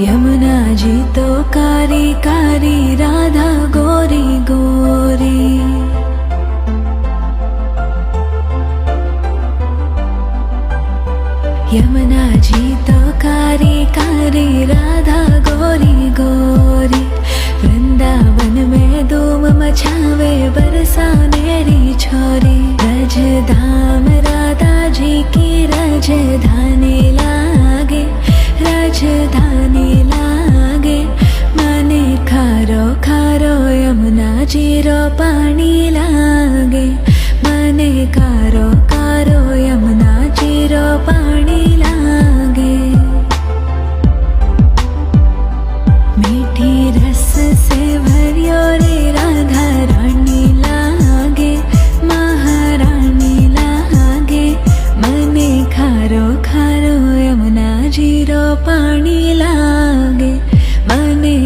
यमुना जी तो कारी कारी, राधा गोरी गोरी। यमुना जी तो कारी कारी, राधा गोरी गोरी। वृंदावन में धूम मचावे, बरसानेरी छोरी। रजधाम राधा जी की राजधानी लागे, राजधानी लागे। मने खारो खारो यमुना जी रो पानी लागे। मने खारो खारो यमुना जी रो पानी लागे। मीठी रस से भरियो रे, राधा रानी लागे, महारानी लागे। मने खारो खारो यमुना जी रो पानी लागे। मने